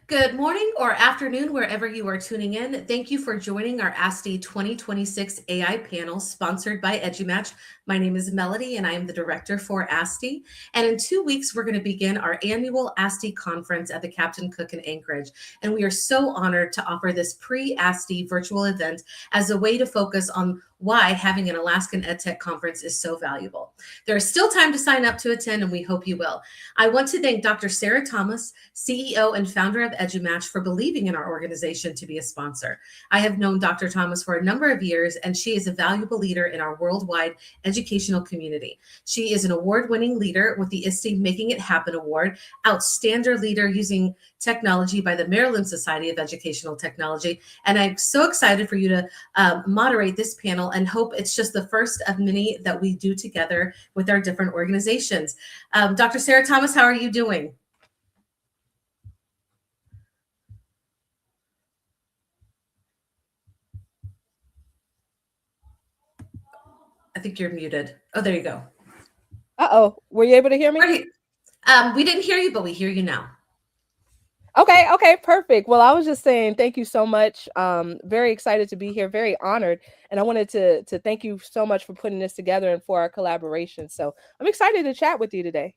Good morning or afternoon, wherever you are tuning in. Thank you for joining our ASTE 2026 AI panel sponsored by EduMatch. My name is Melody and I am the director for ASTE. And in 2 weeks, we're going to begin our annual ASTE conference at the Captain Cook in Anchorage. And we are so honored to offer this pre-ASTE virtual event as a way to focus on why having an Alaskan EdTech conference is so valuable. There is still time to sign up to attend, and we hope you will. I want to thank Dr. Sarah Thomas, CEO and founder of EduMatch, for believing in our organization to be a sponsor. I have known Dr. Thomas for a number of years, and she is a valuable leader in our worldwide educational community. She is an award-winning leader with the ASTE Making It Happen Award, Outstanding Leader Using Technology by the Maryland Society of Educational Technology. And I'm so excited for you to moderate this panel and hope it's just the first of many that we do together with our different organizations. Dr. Sarah Thomas, how are you doing? I think you're muted. Oh, there you go. Uh-oh, were you able to hear me? We didn't hear you, but we hear you now. Okay, perfect. Well, I was just saying thank you so much. Very excited to be here, very honored. And I wanted to thank you so much for putting this together and for our collaboration. So I'm excited to chat with you today,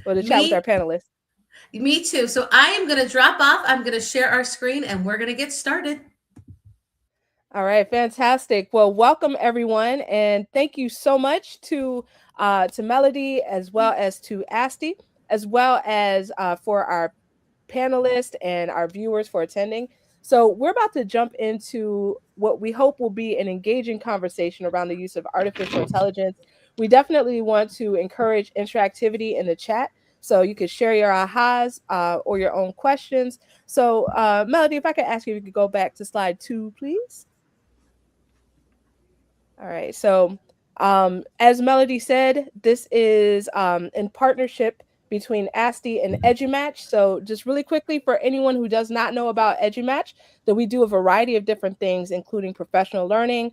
or to chat with our panelists. Me too. So I am going to drop off. I'm going to share our screen and we're going to get started. All right, fantastic. Well, welcome everyone, and thank you so much to Melody, as well as to ASTE, as well as for our panelists and our viewers for attending. So we're about to jump into what we hope will be an engaging conversation around the use of artificial intelligence. We definitely want to encourage interactivity in the chat, so you could share your ahas or your own questions. So Melody, if I could ask you if you could go back to slide 2, please. All right, so as Melody said, this is in partnership between ASTE and EduMatch. So just really quickly, for anyone who does not know about EduMatch, that we do a variety of different things, including professional learning.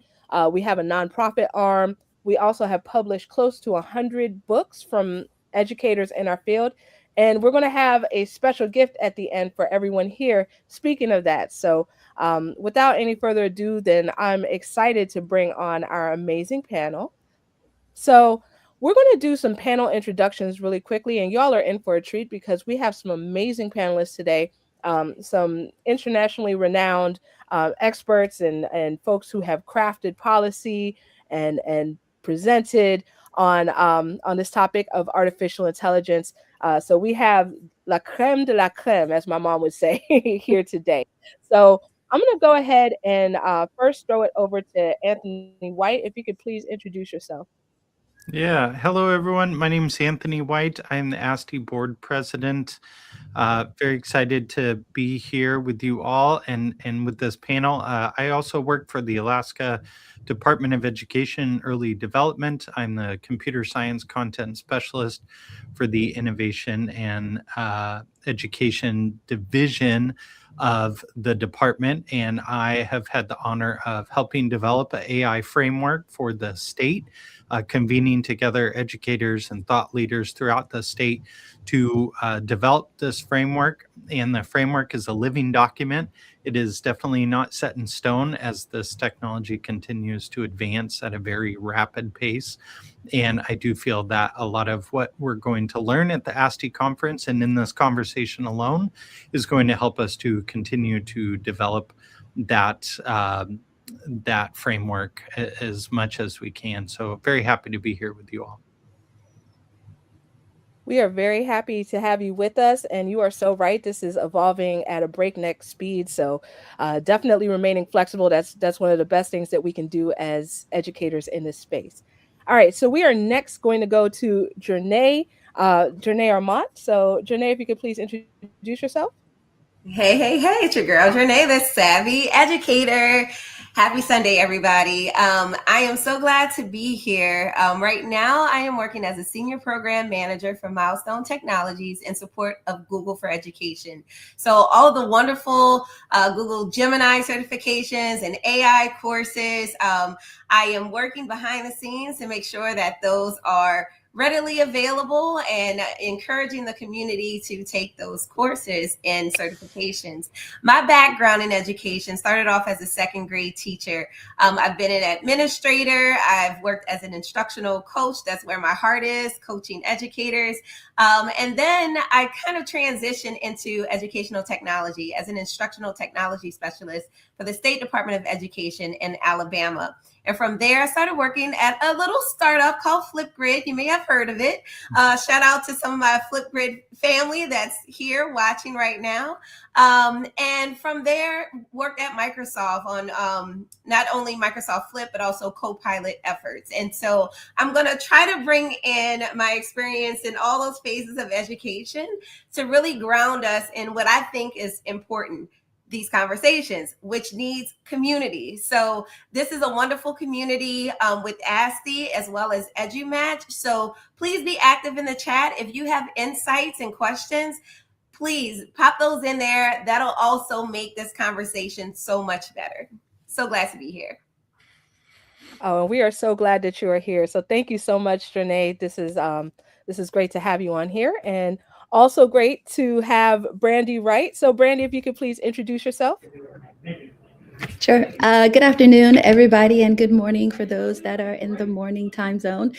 We have a nonprofit arm. We also have published close to 100 books from educators in our field. And we're going to have a special gift at the end for everyone here. Speaking of that, so without any further ado, then I'm excited to bring on our amazing panel. So we're going to do some panel introductions really quickly, and y'all are in for a treat because we have some amazing panelists today, some internationally renowned experts and folks who have crafted policy and presented on this topic of artificial intelligence. So we have la creme de la creme, as my mom would say, here today. So I'm going to go ahead and first throw it over to Anthony White. If you could please introduce yourself. Yeah. Hello, everyone. My name is Anthony White. I'm the ASTE board president. Very excited to be here with you all and with this panel. I also work for the Alaska Department of Education Early Development. I'm the computer science content specialist for the Innovation and Education Division of the department, and I have had the honor of helping develop an AI framework for the state, convening together educators and thought leaders throughout the state to develop this framework. And the framework is a living document. It is definitely not set in stone as this technology continues to advance at a very rapid pace. And I do feel that a lot of what we're going to learn at the ASTE conference and in this conversation alone is going to help us to continue to develop that that framework as much as we can. So very happy to be here with you all. We are very happy to have you with us, and you are so right. This is evolving at a breakneck speed, so definitely remaining flexible. That's one of the best things that we can do as educators in this space. All right, so we are next going to go to Jornea Armant. So Jornea, if you could please introduce yourself. Hey, it's your girl, Jornea, the savvy educator. Happy Sunday, everybody. I am so glad to be here. Right now, I am working as a senior program manager for Milestone Technologies in support of Google for Education. So all of the wonderful Google Gemini certifications and AI courses, I am working behind the scenes to make sure that those are readily available and encouraging the community to take those courses and certifications. My background in education started off as a second grade teacher. I've been an administrator. I've worked as an instructional coach. That's where my heart is, coaching educators. And then I kind of transitioned into educational technology as an instructional technology specialist for the State Department of Education in Alabama. And from there, I started working at a little startup called Flipgrid. You may have heard of it. Shout out to some of my Flipgrid family that's here watching right now. And from there, worked at Microsoft on not only Microsoft Flip, but also Copilot efforts. And so I'm going to try to bring in my experience in all those phases of education to really ground us in what I think is important. These conversations, which needs community. So this is a wonderful community with ASTE as well as EduMatch. So please be active in the chat. If you have insights and questions, please pop those in there. That'll also make this conversation so much better. So glad to be here. Oh, and we are so glad that you are here. So thank you so much, Jornea. This is great to have you on here, and also great to have Brandie Wright. So Brandie, if you could please introduce yourself. Sure. Good afternoon, everybody, and good morning for those that are in the morning time zone.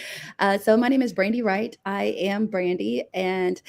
So my name is Brandie Wright. I am Brandie, and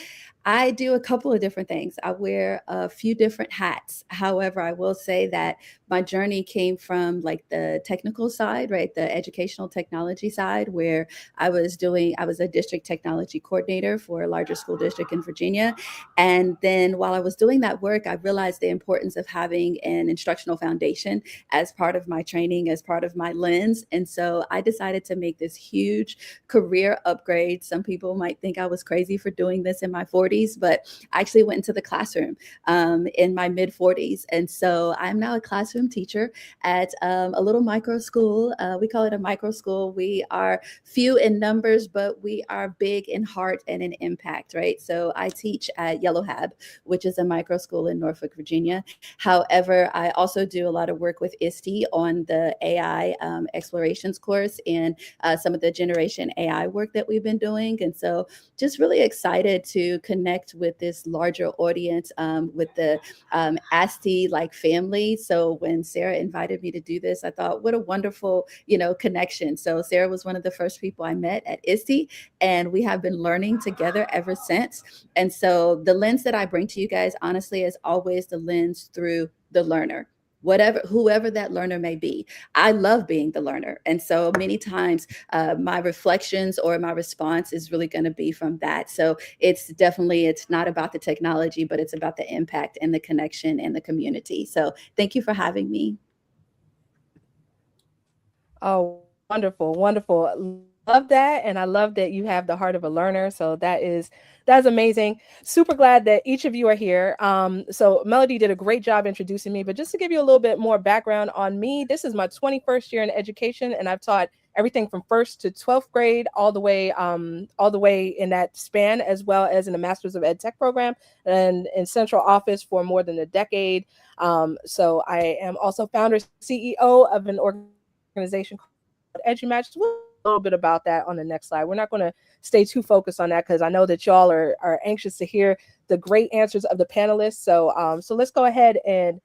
I do a couple of different things. I wear a few different hats. However, I will say that my journey came from like the technical side, right? The educational technology side, where I was a district technology coordinator for a larger school district in Virginia. And then while I was doing that work, I realized the importance of having an instructional foundation as part of my training, as part of my lens. And so I decided to make this huge career upgrade. Some people might think I was crazy for doing this in my 40s, but I actually went into the classroom in my mid 40s. And so I'm now a classroom teacher at a little micro school. We call it a micro school. We are few in numbers, but we are big in heart and in impact, right? So I teach at Yellowhab, which is a micro school in Norfolk, Virginia. However, I also do a lot of work with ASTE on the AI explorations course and some of the generation AI work that we've been doing. And so just really excited to connect with this larger audience, with the ASTE like family. So when Sarah invited me to do this, I thought, what a wonderful, connection. So Sarah was one of the first people I met at ASTE, and we have been learning together ever since. And so the lens that I bring to you guys, honestly, is always the lens through the learner. Whoever that learner may be. I love being the learner. And so many times my reflections or my response is really going to be from that. So it's not about the technology, but it's about the impact and the connection and the community. So thank you for having me. Oh, wonderful, wonderful. Love that. And I love that you have the heart of a learner. So that's amazing. Super glad that each of you are here. So Melody did a great job introducing me, but just to give you a little bit more background on me, this is my 21st year in education, and I've taught everything from 1st to 12th grade, all the way in that span, as well as in the Masters of Ed Tech program and in central office for more than a decade. So I am also founder, CEO of an organization called EduMatch. A little bit about that on the next slide. We're not going to stay too focused on that because I know that y'all are anxious to hear the great answers of the panelists. So let's go ahead and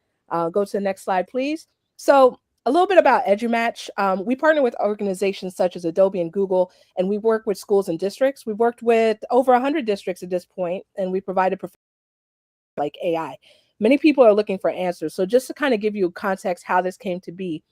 go to the next slide, please. So a little bit about EduMatch. We partner with organizations such as Adobe and Google, and we work with schools and districts. We've worked with over 100 districts at this point, and we provided like AI. Many people are looking for answers. So just to kind of give you context how this came to be,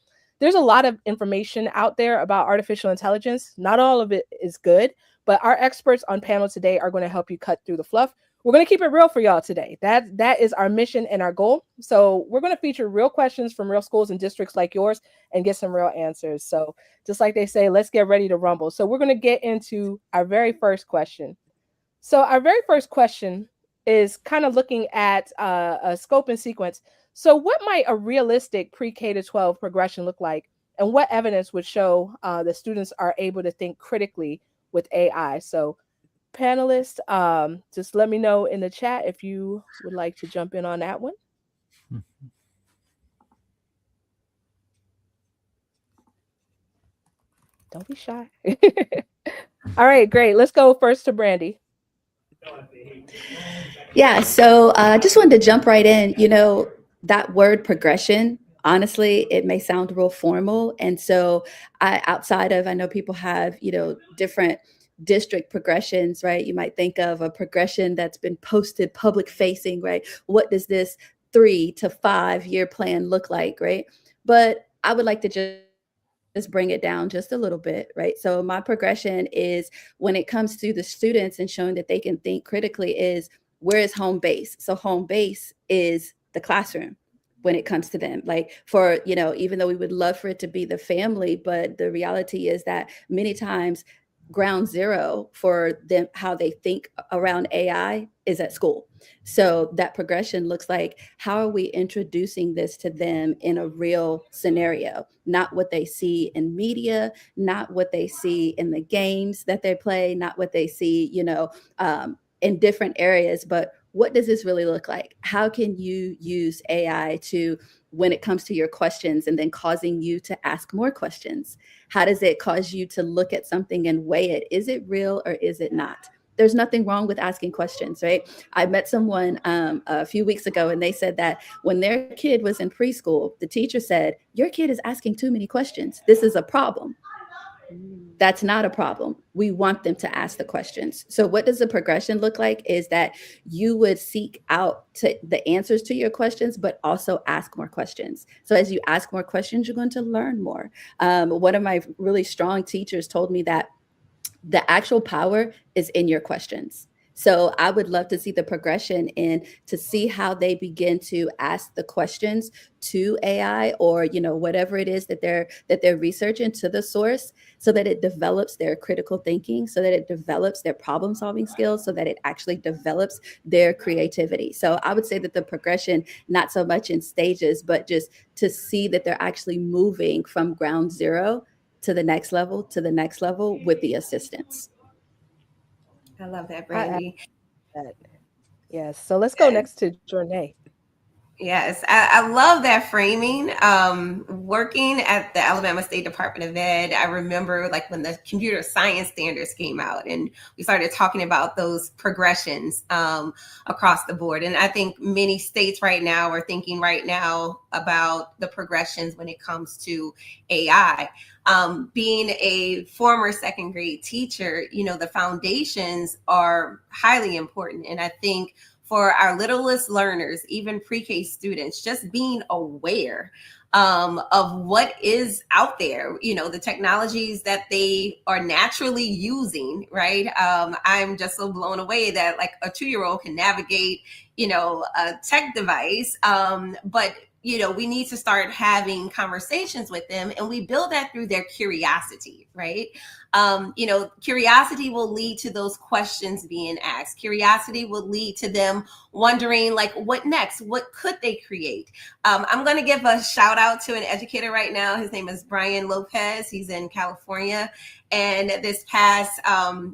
there's a lot of information out there about artificial intelligence. Not all of it is good, but our experts on panel today are going to help you cut through the fluff. We're going to keep it real for y'all today. That is our mission and our goal. So we're going to feature real questions from real schools and districts like yours and get some real answers. So just like they say, let's get ready to rumble. So we're going to get into our very first question. So our very first question is kind of looking at a scope and sequence. So what might a realistic pre-K to 12 progression look like? And what evidence would show that students are able to think critically with AI? So panelists, just let me know in the chat if you would like to jump in on that one. Don't be shy. All right, great. Let's go first to Brandie. Yeah, so I just wanted to jump right in. That word progression, honestly, it may sound real formal. And so I know people have, different district progressions, right? You might think of a progression that's been posted public facing, right? What does this 3 to 5 year plan look like, right? But I would like to just bring it down just a little bit, right? So my progression is, when it comes to the students and showing that they can think critically, is where is home base? So home base is the classroom when it comes to them. Like, for, even though we would love for it to be the family, but the reality is that many times ground zero for them, how they think around AI, is at school. So that progression looks like, how are we introducing this to them in a real scenario, not what they see in media, not what they see in the games that they play, not what they see, in different areas, but what does this really look like? How can you use AI to, when it comes to your questions, and then causing you to ask more questions? How does it cause you to look at something and weigh it? Is it real or is it not? There's nothing wrong with asking questions, right? I met someone a few weeks ago, and they said that when their kid was in preschool, the teacher said, "Your kid is asking too many questions. This is a problem." That's not a problem. We want them to ask the questions. So what does the progression look like? Is that you would seek out the answers to your questions, but also ask more questions. So as you ask more questions, you're going to learn more. One of my really strong teachers told me that the actual power is in your questions. So I would love to see the progression in, to see how they begin to ask the questions to AI, or whatever it is that they're researching, to the source, so that it develops their critical thinking, so that it develops their problem solving skills, so that it actually develops their creativity. So I would say that the progression, not so much in stages, but just to see that they're actually moving from ground zero to the next level, with the assistance. I love that, I add Brandie. that. Yes. So let's go next to Jornea. Yes, I love that framing. Working at the Alabama State Department of Ed, I remember like when the computer science standards came out, and we started talking about those progressions across the board. And I think many states right now are thinking right now about the progressions when it comes to AI. Being a former second grade teacher, the foundations are highly important. And I think for our littlest learners, even pre-K students, just being aware of what is out there, the technologies that they are naturally using, right? I'm just so blown away that like a 2-year-old can navigate, a tech device, but we need to start having conversations with them, and we build that through their curiosity, right? Curiosity will lead to those questions being asked. Curiosity will lead to them wondering, like, what next? What could they create? I'm going to give a shout out to an educator right now. His name is Brian Lopez. He's in California. And this past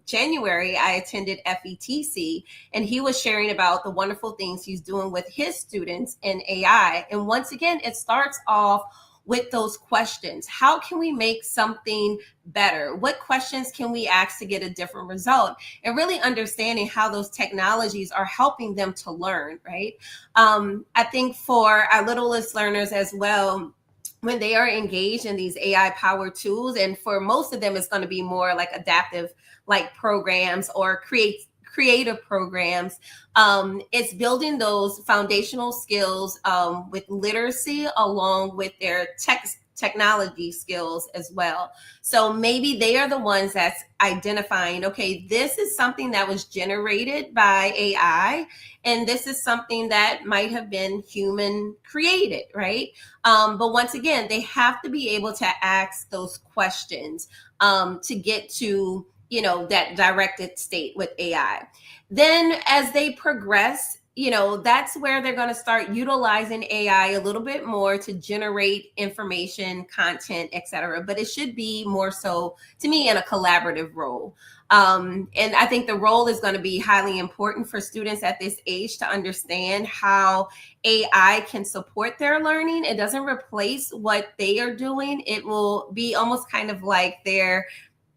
January, I attended FETC, and he was sharing about the wonderful things he's doing with his students in AI. And once again, it starts off with those questions. How can we make something better? What questions can we ask to get a different result? And really understanding how those technologies are helping them to learn, right? I think for our littlest learners as well, when they are engaged in these AI powered tools, and for most of them, it's going to be more like adaptive like programs or creative programs. It's building those foundational skills with literacy along with their technology skills as well. So maybe they are the ones that's identifying, okay, this is something that was generated by AI, and this is something that might have been human created, right? But once again, they have to be able to ask those questions to get to that directed state with AI. Then as they progress, that's where they're going to start utilizing AI a little bit more to generate information, content, etc. But it should be more so, to me, in a collaborative role. And I think the role is going to be highly important for students at this age to understand how AI can support their learning. It doesn't replace what they are doing. It will be almost kind of like their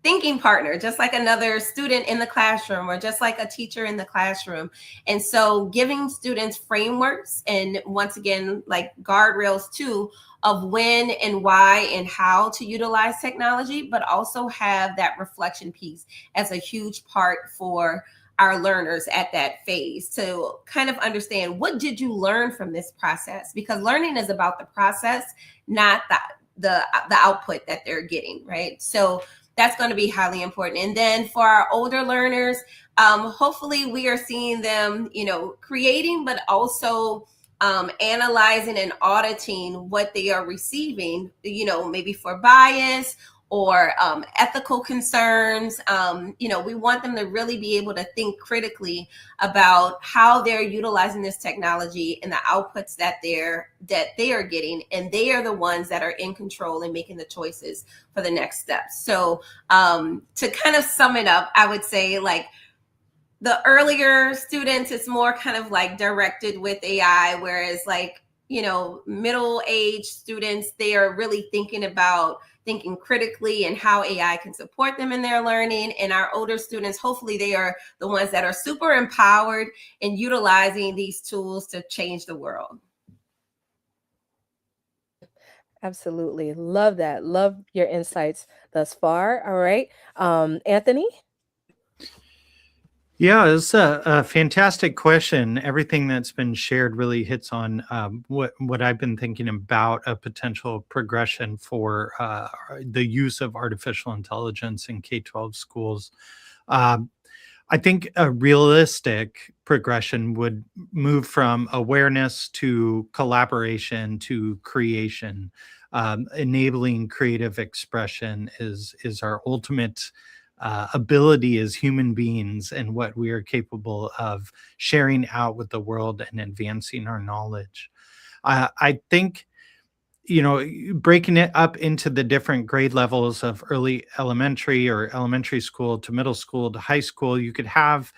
thinking partner, just like another student in the classroom or just like a teacher in the classroom. And so giving students frameworks and once again, like guardrails too, of when and why and how to utilize technology, but also have that reflection piece as a huge part for our learners at that phase to kind of understand, what did you learn from this process? Because learning is about the process, not the output that they're getting, right? So that's going to be highly important. And then for our older learners, hopefully we are seeing them, creating, but also analyzing and auditing what they are receiving, maybe for bias or ethical concerns. We want them to really be able to think critically about how they're utilizing this technology and the outputs that they are getting, and they are the ones that are in control and making the choices for the next steps. So to kind of sum it up, I would say, like, the earlier students, it's more kind of like directed with AI, whereas like, middle-aged students, they are really thinking critically and how AI can support them in their learning. And our older students, hopefully they are the ones that are super empowered in utilizing these tools to change the world. Absolutely. Love that. Love your insights thus far. All right. Anthony? Yeah, it's a fantastic question. Everything that's been shared really hits on what I've been thinking about a potential progression for the use of artificial intelligence in K-12 schools. I think a realistic progression would move from awareness to collaboration to creation. Enabling creative expression is our ultimate ability as human beings and what we are capable of sharing out with the world and advancing our knowledge. I think, breaking it up into the different grade levels of early elementary or elementary school to middle school to high school, you could have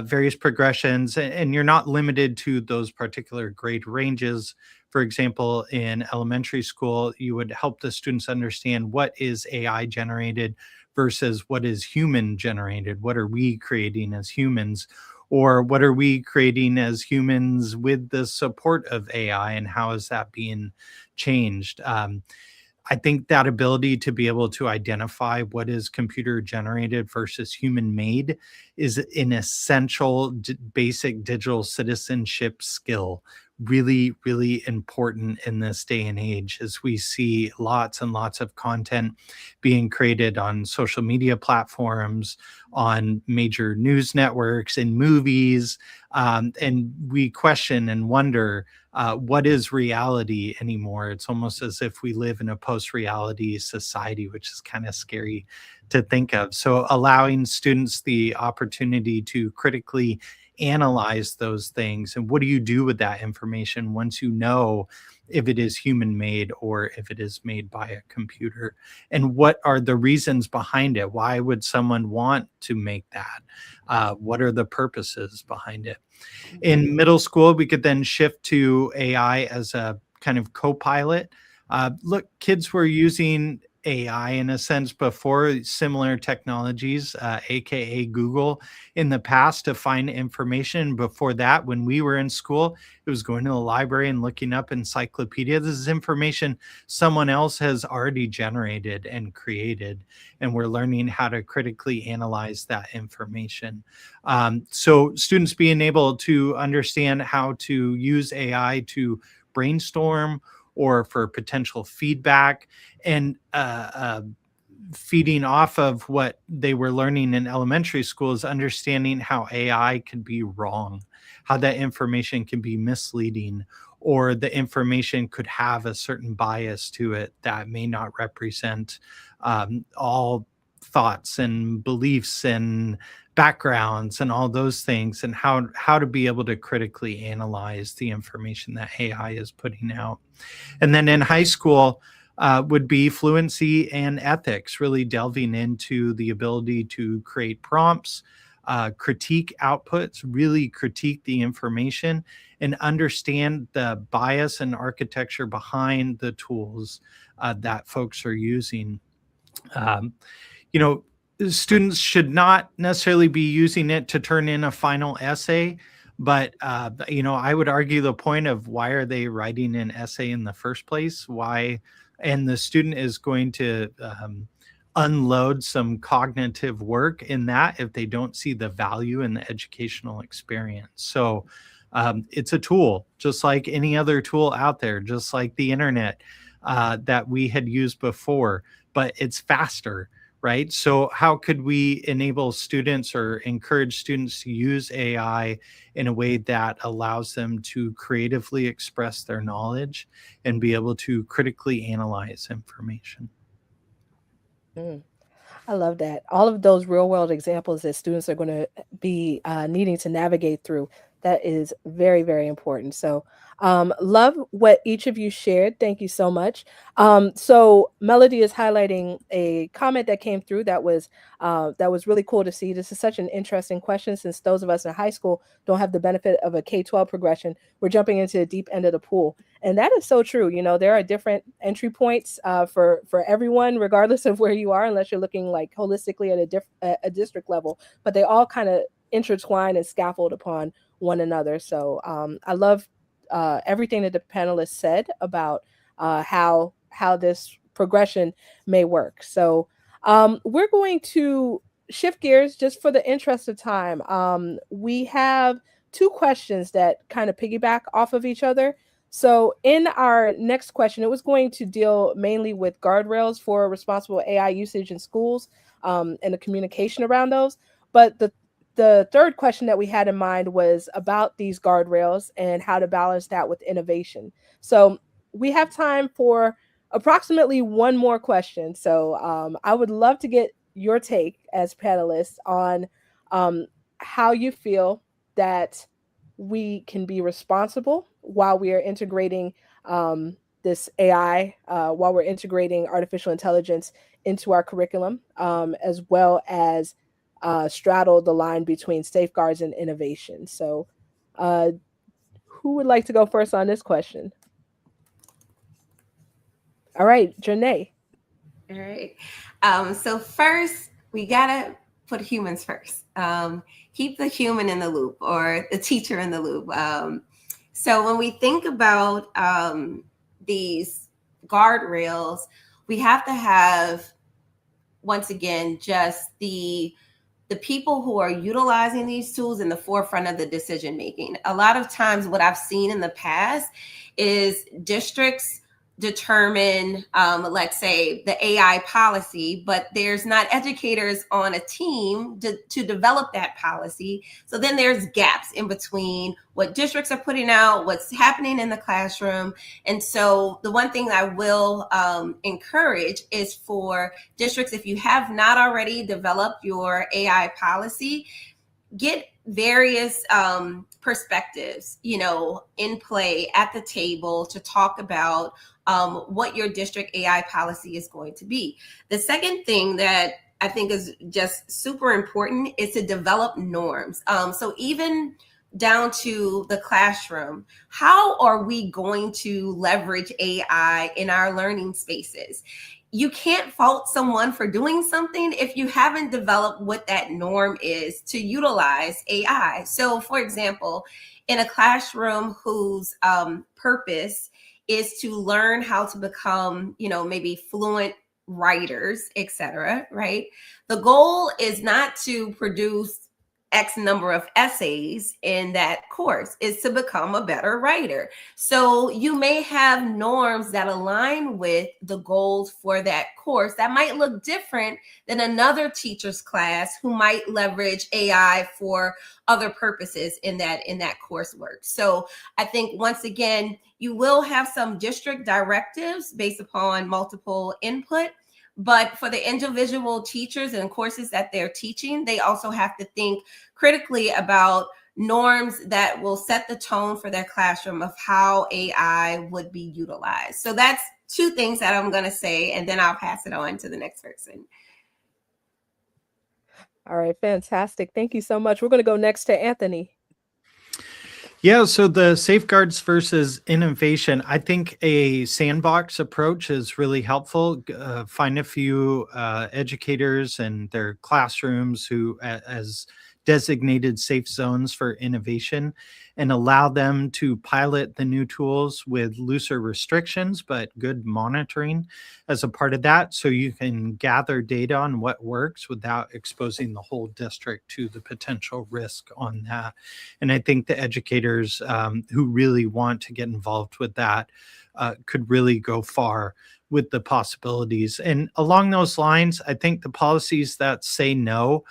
various progressions, and you're not limited to those particular grade ranges. For example, in elementary school, you would help the students understand what is AI generated versus what is human generated. What are we creating as humans? Or what are we creating as humans with the support of AI, and how is that being changed? I think that ability to be able to identify what is computer generated versus human made is an essential basic digital citizenship skill. Really, really important in this day and age, as we see lots and lots of content being created on social media platforms, on major news networks, and movies. And we question and wonder, what is reality anymore? It's almost as if we live in a post-reality society, which is kind of scary to think of. So allowing students the opportunity to critically analyze those things, and what do you do with that information once you know if it is human made or if it is made by a computer, and what are the reasons behind it? Why would someone want to make that? What are the purposes behind it? In middle school, we could then shift to AI as a kind of co-pilot. Look, kids were using AI in a sense before similar technologies, aka Google, in the past to find information. Before that, when we were in school, it was going to the library and looking up encyclopedia. This is information someone else has already generated and created, and we're learning how to critically analyze that information. So students being able to understand how to use AI to brainstorm or for potential feedback, and feeding off of what they were learning in elementary school is understanding how AI can be wrong, how that information can be misleading, or the information could have a certain bias to it that may not represent all thoughts and beliefs and backgrounds and all those things, and how to be able to critically analyze the information that AI is putting out. And then in high school would be fluency and ethics, really delving into the ability to create prompts, critique outputs, really critique the information, and understand the bias and architecture behind the tools that folks are using. You know, students should not necessarily be using it to turn in a final essay, but I would argue the point of why are they writing an essay in the first place? Why? And the student is going to unload some cognitive work in that if they don't see the value in the educational experience. So it's a tool, just like any other tool out there, just like the internet that we had used before, but it's faster. Right. So how could we enable students or encourage students to use AI in a way that allows them to creatively express their knowledge and be able to critically analyze information? Mm. I love that. All of those real world examples that students are going to be needing to navigate through. That is very, very important. So, love what each of you shared. Thank you so much. So, Melody is highlighting a comment that came through that was really cool to see. This is such an interesting question since those of us in high school don't have the benefit of a K-12 progression. We're jumping into the deep end of the pool. And that is so true. You know, there are different entry points for everyone, regardless of where you are, unless you're looking like holistically at a district level. But they all kind of intertwine and scaffold upon one another. So I love everything that the panelists said about how this progression may work. So we're going to shift gears just for the interest of time. We have two questions that kind of piggyback off of each other. So in our next question, it was going to deal mainly with guardrails for responsible AI usage in schools and the communication around those. But the third question that we had in mind was about these guardrails and how to balance that with innovation. So we have time for approximately one more question. So I would love to get your take as panelists on how you feel that we can be responsible while we are integrating this AI, while we're integrating artificial intelligence into our curriculum, as well as straddle the line between safeguards and innovation. So who would like to go first on this question? All right, Jornea. All right. So first, we gotta put humans first. Keep the human in the loop or the teacher in the loop. So when we think about these guardrails, we have to have, once again, just the people who are utilizing these tools in the forefront of the decision making. A lot of times what I've seen in the past is districts determine, let's say, the AI policy, but there's not educators on a team to develop that policy. So then there's gaps in between what districts are putting out, what's happening in the classroom. And so the one thing I will encourage is for districts, if you have not already developed your AI policy, get various perspectives, in play at the table to talk about what your district AI policy is going to be. The second thing that I think is just super important is to develop norms. So even down to the classroom, how are we going to leverage AI in our learning spaces? You can't fault someone for doing something if you haven't developed what that norm is to utilize AI. So, for example, in a classroom whose purpose is to learn how to become, maybe fluent writers, etc., right? The goal is not to produce X number of essays in that course, is to become a better writer. So you may have norms that align with the goals for that course that might look different than another teacher's class who might leverage AI for other purposes in that coursework. So I think, once again, you will have some district directives based upon multiple input. But for the individual teachers and courses that they're teaching, they also have to think critically about norms that will set the tone for their classroom of how AI would be utilized. So that's two things that I'm going to say, and then I'll pass it on to the next person. All right, fantastic. Thank you so much. We're going to go next to Anthony. Yeah, so the safeguards versus innovation, I think a sandbox approach is really helpful. Find a few educators and their classrooms who, as designated safe zones for innovation, and allow them to pilot the new tools with looser restrictions, but good monitoring as a part of that. So you can gather data on what works without exposing the whole district to the potential risk on that. And I think the educators who really want to get involved with that could really go far with the possibilities. And along those lines, I think the policies that say no,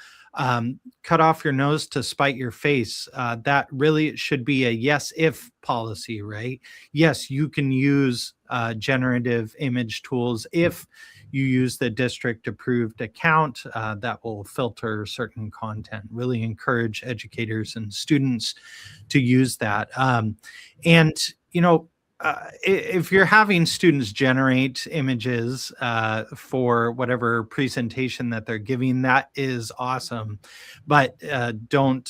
cut off your nose to spite your face, that really should be a yes if policy, right? Yes, you can use generative image tools if you use the district approved account that will filter certain content. Really encourage educators and students to use that. And, you know, if you're having students generate images for whatever presentation that they're giving, that is awesome. But don't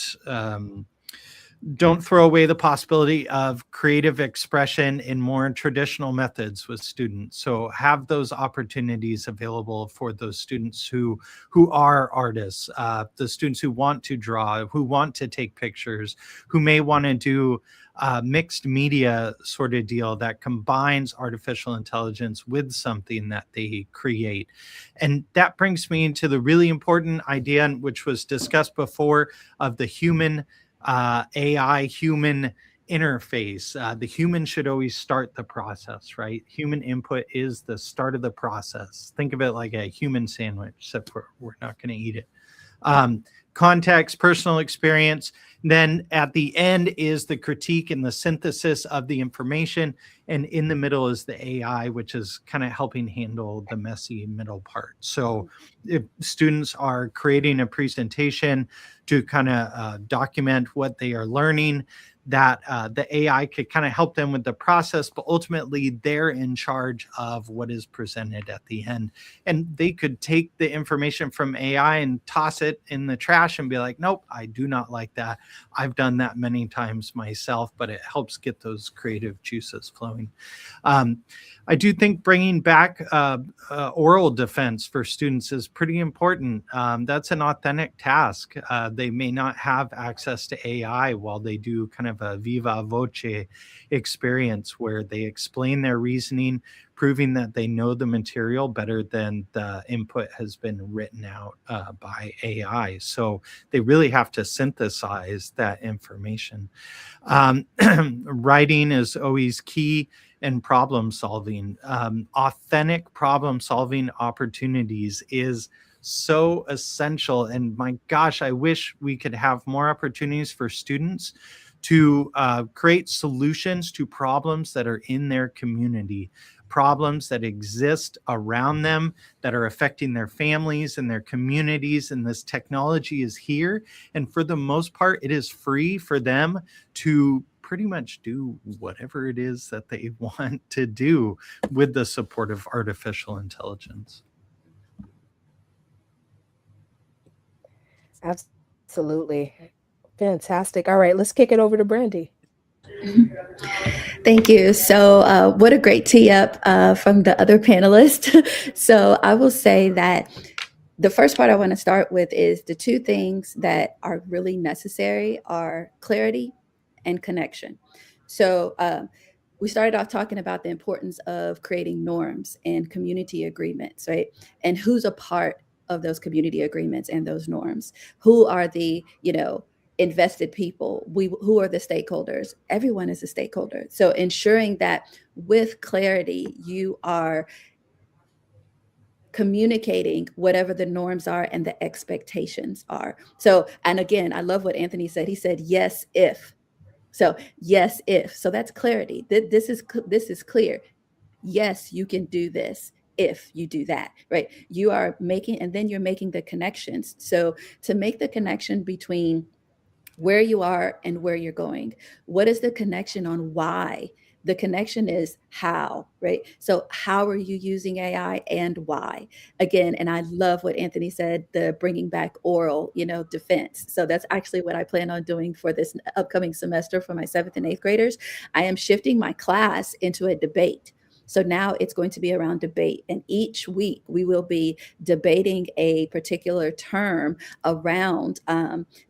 throw away the possibility of creative expression in more traditional methods with students. So have those opportunities available for those students who are artists, the students who want to draw, who want to take pictures, who may want to do mixed media sort of deal that combines artificial intelligence with something that they create. And that brings me into the really important idea, which was discussed before, of the human AI human interface. The human should always start the process, right? Human input is the start of the process. Think of it like a human sandwich, except we're not going to eat it. Context, personal experience. Then at the end is the critique and the synthesis of the information. And in the middle is the AI, which is kind of helping handle the messy middle part. So if students are creating a presentation to kind of document what they are learning, that the AI could kind of help them with the process, but ultimately they're in charge of what is presented at the end. And they could take the information from AI and toss it in the trash and be like, nope, I do not like that. I've done that many times myself, but it helps get those creative juices flowing. I do think bringing back oral defense for students is pretty important. That's an authentic task. They may not have access to AI while they do kind of a viva voce experience where they explain their reasoning, proving that they know the material better than the input has been written out by AI. So they really have to synthesize that information. Writing is always key, and problem solving. Authentic problem solving opportunities is so essential. And my gosh, I wish we could have more opportunities for students to create solutions to problems that are in their community, problems that exist around them that are affecting their families and their communities. And this technology is here. And for the most part, it is free for them to pretty much do whatever it is that they want to do with the support of artificial intelligence. Absolutely. Fantastic. All right, let's kick it over to Brandie. Thank you. So what a great tee up from the other panelists. So I will say that the first part I want to start with is the two things that are really necessary are clarity and connection. So we started off talking about the importance of creating norms and community agreements, right? And who's a part of those community agreements and those norms? Who are the, invested people? Who are the stakeholders? Everyone is a stakeholder. So ensuring that with clarity, you are communicating whatever the norms are and the expectations are. So, and again, I love what Anthony said. He said, yes, if. So yes, if. So that's clarity. This is clear. Yes, you can do this if you do that, right? You are making, and then you're making the connections. So to make the connection between where you are and where you're going. What is the connection on why? The connection is how, right? So how are you using AI and why? Again, and I love what Anthony said, the bringing back oral, defense. So that's actually what I plan on doing for this upcoming semester for my 7th and 8th graders. I am shifting my class into a debate. So now it's going to be around debate. And each week we will be debating a particular term around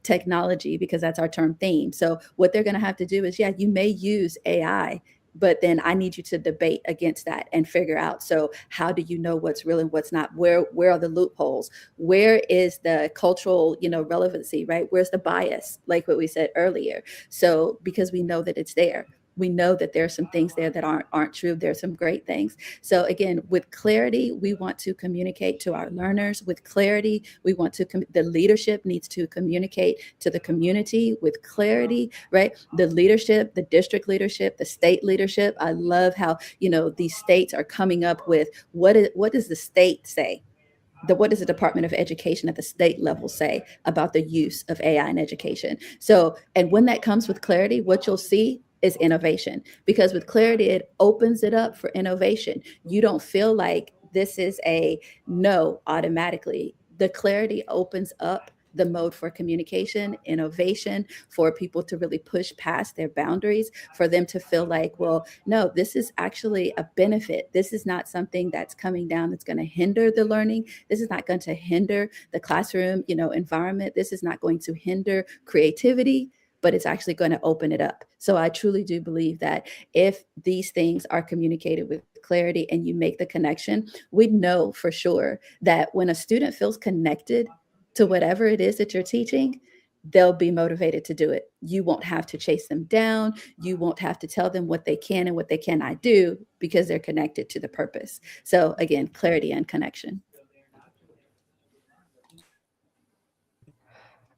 technology, because that's our term theme. So what they're going to have to do is, you may use AI, but then I need you to debate against that and figure out, so how do you know what's real and what's not? Where are the loopholes? Where is the cultural, relevancy, right? Where's the bias, like what we said earlier? So because we know that it's there. We know that there are some things there that aren't true. There's some great things. So again, with clarity, we want to communicate to our learners. With clarity, we want to, the leadership needs to communicate to the community with clarity, right? The leadership, the district leadership, the state leadership. I love how, these states are coming up with what does the state say? What does the Department of Education at the state level say about the use of AI in education? So, and when that comes with clarity, what you'll see is innovation, because with clarity, it opens it up for innovation. You don't feel like this is a no automatically. The clarity opens up the mode for communication, innovation, for people to really push past their boundaries, for them to feel like, well, no, this is actually a benefit. This is not something that's coming down that's going to hinder the learning. This is not going to hinder the classroom, environment. This is not going to hinder creativity, but it's actually going to open it up. So I truly do believe that if these things are communicated with clarity and you make the connection, we know for sure that when a student feels connected to whatever it is that you're teaching, they'll be motivated to do it. You won't have to chase them down. You won't have to tell them what they can and what they cannot do, because they're connected to the purpose. So again, clarity and connection.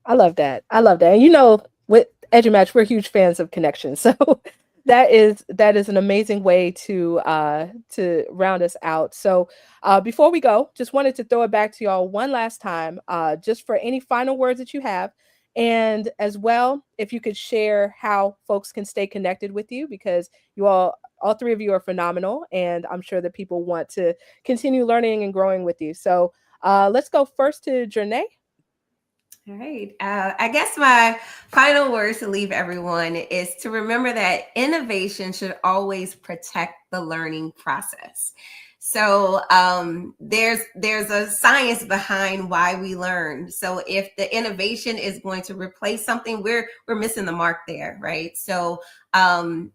I love that. And with EduMatch, we're huge fans of connections. So that is an amazing way to round us out. So before we go, just wanted to throw it back to y'all one last time, just for any final words that you have. And as well, if you could share how folks can stay connected with you, because you all three of you are phenomenal. And I'm sure that people want to continue learning and growing with you. So let's go first to Jornea. All right. I guess my final words to leave everyone is to remember that innovation should always protect the learning process. So there's a science behind why we learn. So if the innovation is going to replace something, we're missing the mark there, right? So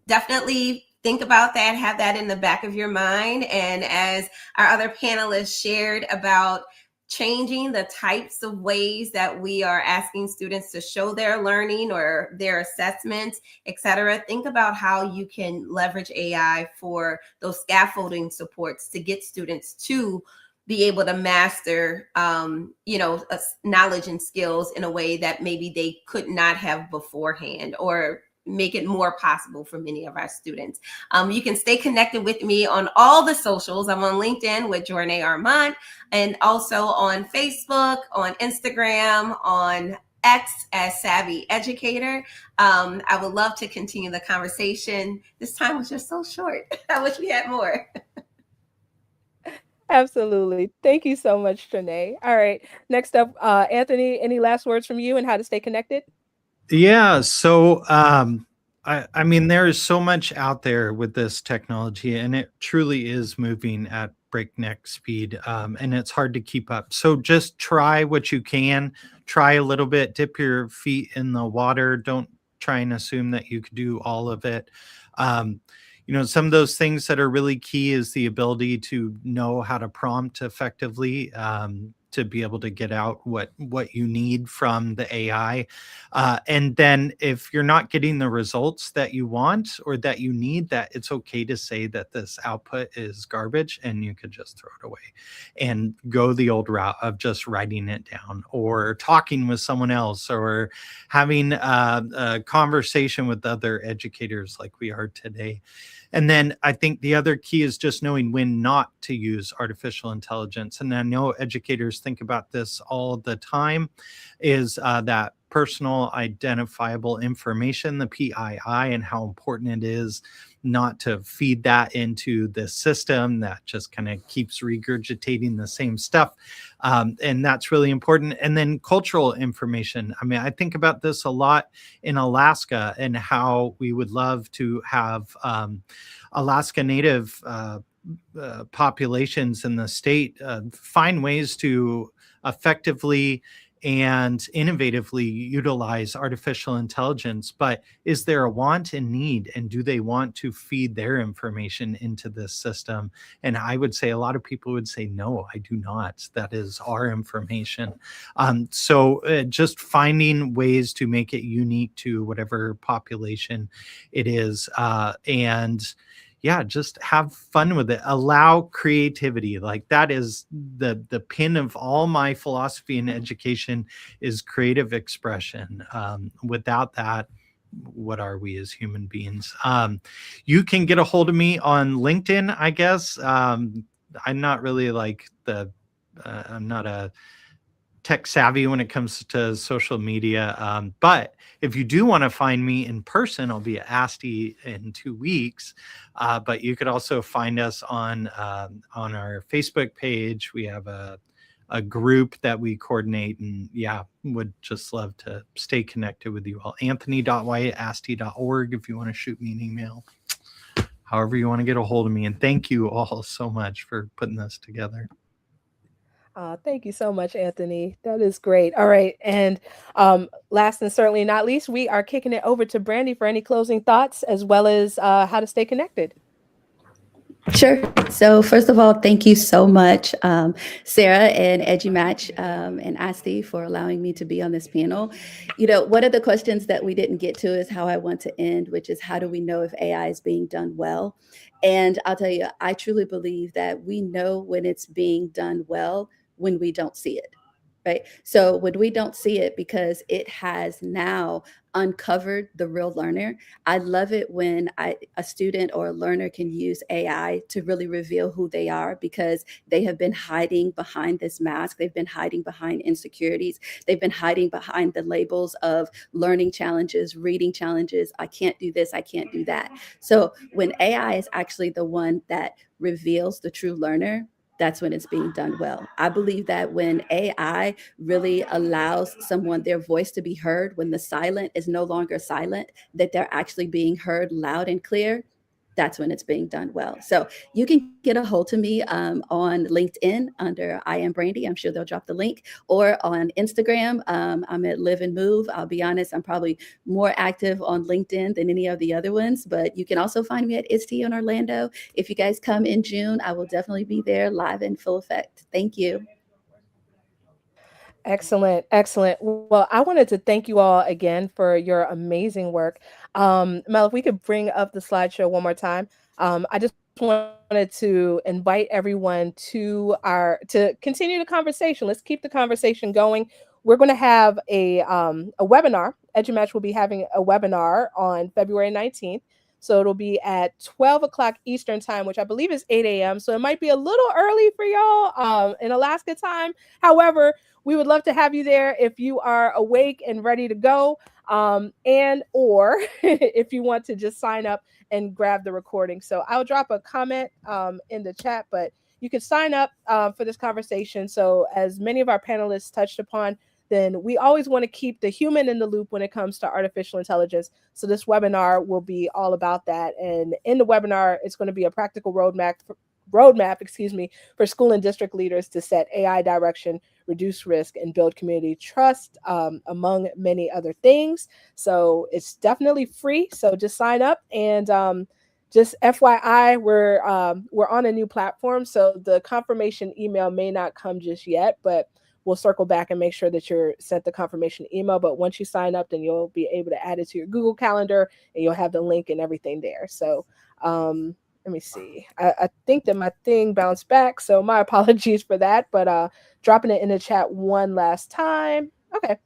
definitely think about that, have that in the back of your mind. And as our other panelists shared about changing the types of ways that we are asking students to show their learning or their assessments, et cetera. Think about how you can leverage AI for those scaffolding supports to get students to be able to master, knowledge and skills in a way that maybe they could not have beforehand, or make it more possible for many of our students. You can stay connected with me on all the socials. I'm on LinkedIn with Jornea Armant, and also on Facebook, on Instagram, on X as Savvy Educator. I would love to continue the conversation. This time was just so short. I wish we had more. Absolutely. Thank you so much, Jornea. All right. Next up, Anthony, any last words from you and how to stay connected? Yeah. So, I mean, there is so much out there with this technology, and it truly is moving at breakneck speed, and it's hard to keep up. So just try what you can, try a little bit, dip your feet in the water. Don't try and assume that you could do all of it. Some of those things that are really key is the ability to know how to prompt effectively, to be able to get out what you need from the AI. And then if you're not getting the results that you want or that you need, that it's okay to say that this output is garbage and you could just throw it away and go the old route of just writing it down or talking with someone else or having a conversation with other educators like we are today. And then I think the other key is just knowing when not to use artificial intelligence. And I know educators think about this all the time, is that personal identifiable information, the PII, and how important it is not to feed that into the system that just kind of keeps regurgitating the same stuff. And that's really important. And then cultural information. I mean, I think about this a lot in Alaska and how we would love to have Alaska Native populations in the state find ways to effectively and innovatively utilize artificial intelligence. But is there a want and need, and do they want to feed their information into this system? And I would say a lot of people would say, no, I do not. That is our information. So just finding ways to make it unique to whatever population it is. And yeah, just have fun with it. Allow creativity. Like that is the pin of all my philosophy in education is creative expression. Without that, what are we as human beings? You can get a hold of me on LinkedIn, I guess. I'm not really like I'm not a tech savvy when it comes to social media. But if you do want to find me in person, I'll be at ASTE in 2 weeks. But you could also find us on our Facebook page. We have a group that we coordinate, and yeah, would just love to stay connected with you all. Anthony.white@aste.org if you want to shoot me an email. However you want to get a hold of me. And thank you all so much for putting this together. Thank you so much, Anthony. That is great. All right. And last and certainly not least, we are kicking it over to Brandie for any closing thoughts, as well as how to stay connected. Sure. So first of all, thank you so much, Sarah and EduMatch and ASTE for allowing me to be on this panel. You know, one of the questions that we didn't get to is how I want to end, which is how do we know if AI is being done well? And I'll tell you, I truly believe that we know when it's being done well when we don't see it, right? So when we don't see it because it has now uncovered the real learner. I love it when a student or a learner can use AI to really reveal who they are, because they have been hiding behind this mask. They've been hiding behind insecurities. They've been hiding behind the labels of learning challenges, reading challenges. I can't do this, I can't do that. So when AI is actually the one that reveals the true learner, that's when it's being done well. I believe that when AI really allows someone, their voice to be heard, when the silent is no longer silent, that they're actually being heard loud and clear, that's when it's being done well. So you can get a hold of me on LinkedIn under I am Brandie. I'm sure they'll drop the link, or on Instagram. I'm at Live and Move. I'll be honest, I'm probably more active on LinkedIn than any of the other ones, but you can also find me at ASTE in Orlando. If you guys come in June, I will definitely be there live in full effect. Thank you. Excellent. Excellent. Well, I wanted to thank you all again for your amazing work. Mel, if we could bring up the slideshow one more time. I just wanted to invite everyone to continue the conversation. Let's keep the conversation going. We're going to have a webinar. EduMatch will be having a webinar on February 19th. So it'll be at 12 o'clock Eastern time, which I believe is 8 a.m. So it might be a little early for y'all in Alaska time. However, we would love to have you there if you are awake and ready to go, and or if you want to just sign up and grab the recording. So I'll drop a comment in the chat, but you can sign up for this conversation. So as many of our panelists touched upon, then we always want to keep the human in the loop when it comes to artificial intelligence. So this webinar will be all about that. And in the webinar, it's going to be a practical roadmap, for school and district leaders to set AI direction, reduce risk, and build community trust, among many other things. So it's definitely free. So just sign up. And just FYI, we're on a new platform. So the confirmation email may not come just yet, but we'll circle back and make sure that you're sent the confirmation email. But once you sign up, then you'll be able to add it to your Google Calendar, and you'll have the link and everything there. So let me see. I think that my thing bounced back, so my apologies for that, but dropping it in the chat one last time. Okay.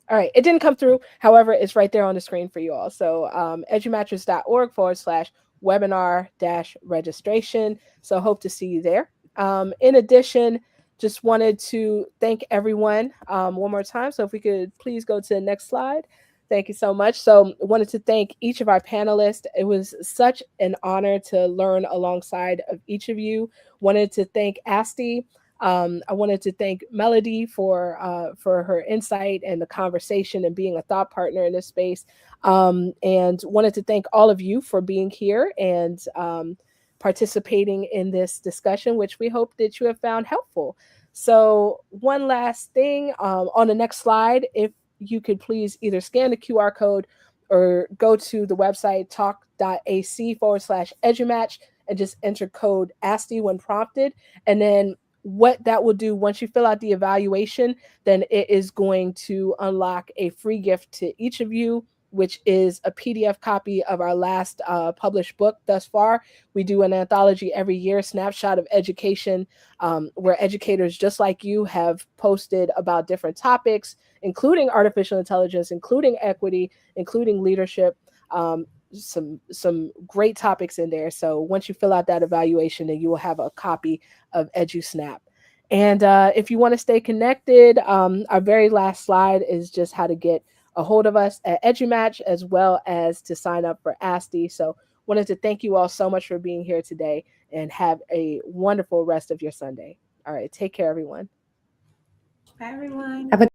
All right. It didn't come through. However, it's right there on the screen for you all. So edumatchers.org/webinar-registration. So hope to see you there. In addition, just wanted to thank everyone one more time. So if we could please go to the next slide. Thank you so much. So wanted to thank each of our panelists. It was such an honor to learn alongside of each of you. Wanted to thank ASTE. I wanted to thank Melody for her insight and the conversation and being a thought partner in this space. And wanted to thank all of you for being here and participating in this discussion, which we hope that you have found helpful. So one last thing on the next slide, if you could please either scan the QR code or go to the website talk.ac/EduMatch and just enter code ASTE when prompted. And then what that will do once you fill out the evaluation, then it is going to unlock a free gift to each of you, which is a PDF copy of our last published book thus far. We do an anthology every year, Snapshot of Education, where educators just like you have posted about different topics, including artificial intelligence, including equity, including leadership, some great topics in there. So once you fill out that evaluation, then you will have a copy of EduSnap. And if you want to stay connected, our very last slide is just how to get a hold of us at EduMatch, as well as to sign up for ASTE. So wanted to thank you all so much for being here today, and have a wonderful rest of your Sunday. All right, take care, everyone. Bye, everyone. Have a